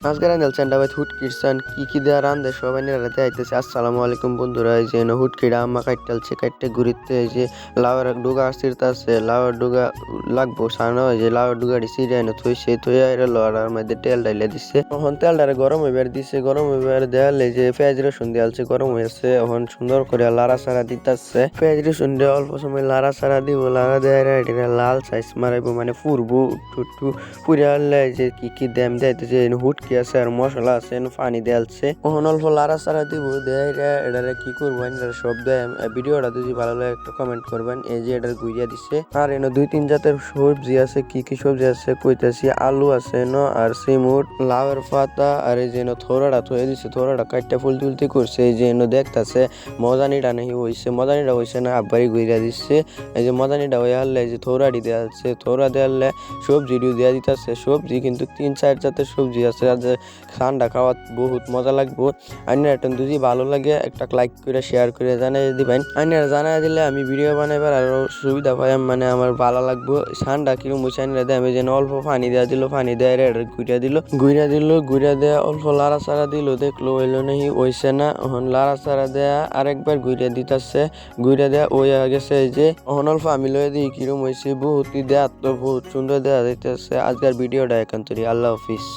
আজকে রান্নাল চান্ডাবাদ হুটকিরসান কি দেয়া রান্ধে সবাই রাতে আইতেছে। আসসালামু আলাইকুম বন্ধুরা, এই যে হুটকিরা আম্মা কাটতেছে, কাটতে ঘুরিতে এই যে লাউয়ের ডুগা ছিঁড়তাছে, লাউয়ের ডুগা লাগবো সানো, এই যে লাউয়ের ডুগাটি ছিঁড়ে এনে থইছে, থইয়া এর লড়ার মধ্যে তেল ডাইলে দিচ্ছে। তখন তেলটারে গরম হইবার দিছে, গরম হইবার দেয়াল এই যে পেঁয়াজ রসুন দিয়ালছে, গরম হয়েছে এখন সুন্দর করে লাড়া ছাড়া দিতেছে। পেঁয়াজ রসুন দিয়ে অল্প সময় লাড়া ছাড়া দিব, লাড়া দেয় এটা লাল সাইজ মারাইবো মানে ফুরবো টুটু পুরে আনলে যে কি দেম দিতেছে হুটকি আছে আর মশলা আছে পানি দেয়ালছে। ওখানে অল্প লাড়া ছাড়া দিব, দেয় এটারে কি করবেন সব দেয়। ভিডিওটা যদি ভালো লাগে একটা কমেন্ট করবেন। এই যে এটার গুইয়া দিচ্ছে আর এনে 2-3 জাতের সবজি আছে। কি সবজি আছে কইতাছি, আলু আছে আর সিমুট, লাউয়ের পাতা আর এই যে থোড়াটা থয়ে দিছে, থোড়াটা কাটটা ফুল তুলতে করছে। এই যে দেখতাছে মজানিটা নাকি হইছে, মজানিটা হইছে না আব্বাই গুইয়া দিচ্ছে। এই যে মজানিটা হয়ে আনলে এই যে থোড়াটি দেওয়া যাচ্ছে, থোড়া দেওয়ালে সবজি দেওয়া দিতেছে। সবজি কিন্তু 3-4 জাতের সবজি আছে, যে ঠান্ডা খাওয়া বহুত মজা লাগবো। আইনার একটা যদি ভালো লাগে একটা লাইক করে শেয়ার করে জানাই দিবেন। আইনার জানাই দিলে আমি ভিডিও বানাইবার আরো সুবিধা পাই, মানে আমার ভালো লাগবো। ঠান্ডা কিরম হয়েছে আইনারা দেয়, আমি যেন অল্প পানি দেওয়া দিল, পানি দেয় ঘুরিয়া দেয়া অল্প লাড়া ছাড়া দিল, দেখলো হইলো নাকি হইছে না। এখন লাড়া ছাড়া দেয়া আরেকবার ঘুরিয়া দিতেছে, ঘুরিয়া দেয়া ওই গেছে। এই যে এখন অল্প আমি লয়ে দিই কিরম হয়েছে, বহুত দেয়া তো বহুত সুন্দর দেয়া দিতেছে। আজকের ভিডিওটা একান্তরি। আল্লাহ হাফিজ।